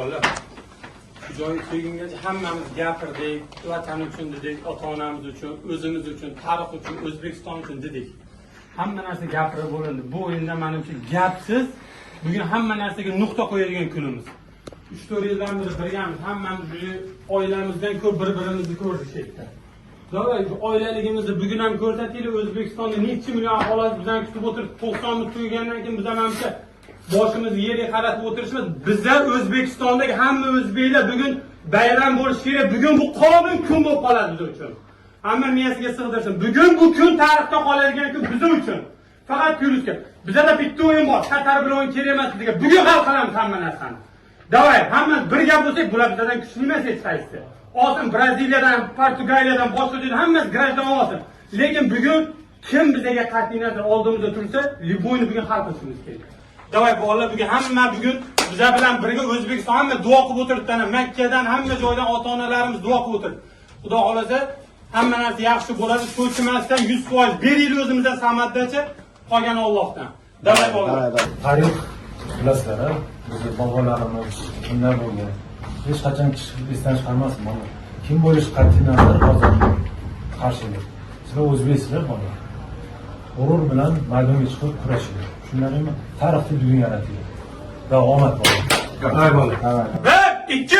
bolalar. Joyi kelgungacha hammamiz gapirdik, vatan uchun dedik, ota-onamiz uchun, o'zimiz uchun, tarix uchun, O'zbekiston uchun dedik. Hamma narsa gapirib bo'lindi. Bu o'yinda menimcha gapsiz bugun hamma narsaga nuqta qo'yadigan kunimiz. 3-4 yildan beri birgamiz, hammamiz oilamizdan ko'p bir-birimizni ko'rdik shekilda. Davay, oilaligimizni bugun ham ko'rsataylik. O'zbekistonda necha million aholi bizdan kutib o'tirib, 90 ming tugagandan keyin biz ham menimcha boshimizni yerga qaratib o'tirishimiz. Bizlar O'zbekistondagi hamma o'zbeklar bugun bayram bo'lishi kerak. Bugun bu qonun kun bo'lib qoladi biz uchun. Hamma miyasiga sig'dirsin. Bugun bu kun tarixda qoladigan kun biz uchun. Faqat kuylishga. Bizda bitta o'yin bor. Qatar bilan o'yin kerak emas degan. Bugun hal qilamiz hamma narsani. Davay, hamma birga bo'lsak, bular bizdan kuchli emas hech qaysi. Olsin Braziliyadan, Portugaliyadan, boshqa joydan hammasi grajdan olsin. Lekin bugun kim bizga qat'iy nazar oldimizda tursa, Liboyni bugun hal qilishimiz kerak. Davay bolalar, bugun hamma bizlar bilan birga O'zbekiston hamma duo qilib o'tiribdi. Makkadan hamma joydan ota-onalarimiz duo qilib o'tirdi. Xudo xolasa hamma narsa yaxshi bo'ladi. Ko'chmasdan 100% beraylik o'zimizdan samaddacha, qolgan Allohdan. Davay bolalar. Tarix bilasizlar, bizning bobolarimiz kimlar bo'lgan. Hech qachon esdan chiqarmasin mana. Kim bo'lish qat'iy nazar hozir qarshilik. Sizlar o'zbeksizlar bolalar. G'urur bilan maydonga chiqib kurashing. Shundan tarixni bugun yarataylik. Va omad bo'lsin. Davay bolalar. 1 2